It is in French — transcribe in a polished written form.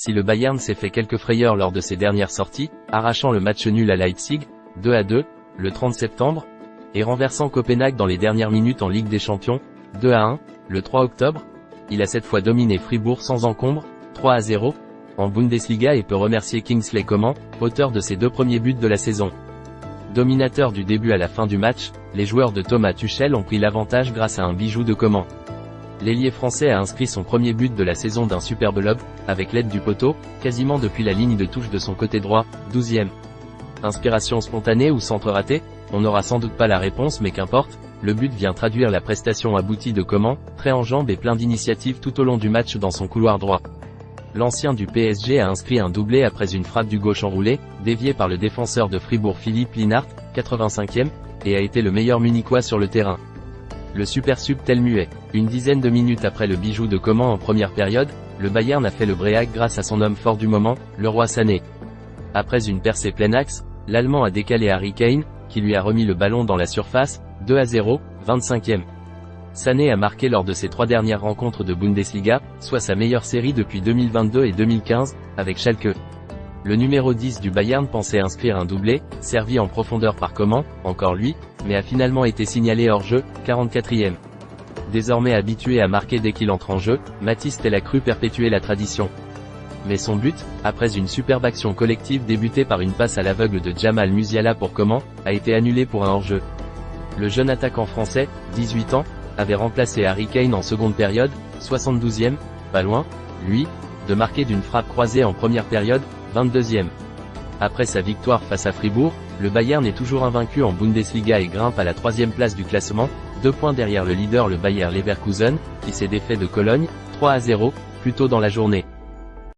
si le Bayern s'est fait quelques frayeurs lors de ses dernières sorties, arrachant le match nul à Leipzig, 2-2, le 30 septembre, et renversant Copenhague dans les dernières minutes en Ligue des Champions, 2-1, le 3 octobre, il a cette fois dominé Fribourg sans encombre, 3-0, en Bundesliga et peut remercier Kingsley Coman, auteur de ses 2 premiers buts de la saison. Dominateur du début à la fin du match, les joueurs de Thomas Tuchel ont pris l'avantage grâce à un bijou de Coman. L'ailier français a inscrit son premier but de la saison d'un superbe lob, avec l'aide du poteau, quasiment depuis la ligne de touche de son côté droit, 12e. Inspiration spontanée ou centre raté? On n'aura sans doute pas la réponse mais qu'importe, le but vient traduire la prestation aboutie de Coman, très en jambes et plein d'initiatives tout au long du match dans son couloir droit. L'ancien du PSG a inscrit un doublé après une frappe du gauche enroulée, déviée par le défenseur de Fribourg Philippe Lienhart, 85e, et a été le meilleur munichois sur le terrain. Le super sub tel muet. Une dizaine de minutes après le bijou de Coman en première période, le Bayern a fait le Bréhac grâce à son homme fort du moment, le roi Sané. Après une percée plein axe, l'Allemand a décalé Harry Kane, qui lui a remis le ballon dans la surface, 2-0, 25e. Sané a marqué lors de ses 3 dernières rencontres de Bundesliga, soit sa meilleure série depuis 2022 et 2015, avec Schalke. Le numéro 10 du Bayern pensait inscrire un doublé, servi en profondeur par Coman, encore lui, mais a finalement été signalé hors jeu, 44e. Désormais habitué à marquer dès qu'il entre en jeu, Mathys Tel a cru perpétuer la tradition. Mais son but, après une superbe action collective débutée par une passe à l'aveugle de Jamal Musiala pour Coman, a été annulé pour un hors-jeu. Le jeune attaquant français, 18 ans, avait remplacé Harry Kane en seconde période, 72e, pas loin, lui, de marquer d'une frappe croisée en première période, 22e. Après sa victoire face à Fribourg, le Bayern est toujours invaincu en Bundesliga et grimpe à la 3e place du classement, 2 points derrière le leader le Bayer Leverkusen, qui s'est défait de Cologne, 3-0, plus tôt dans la journée.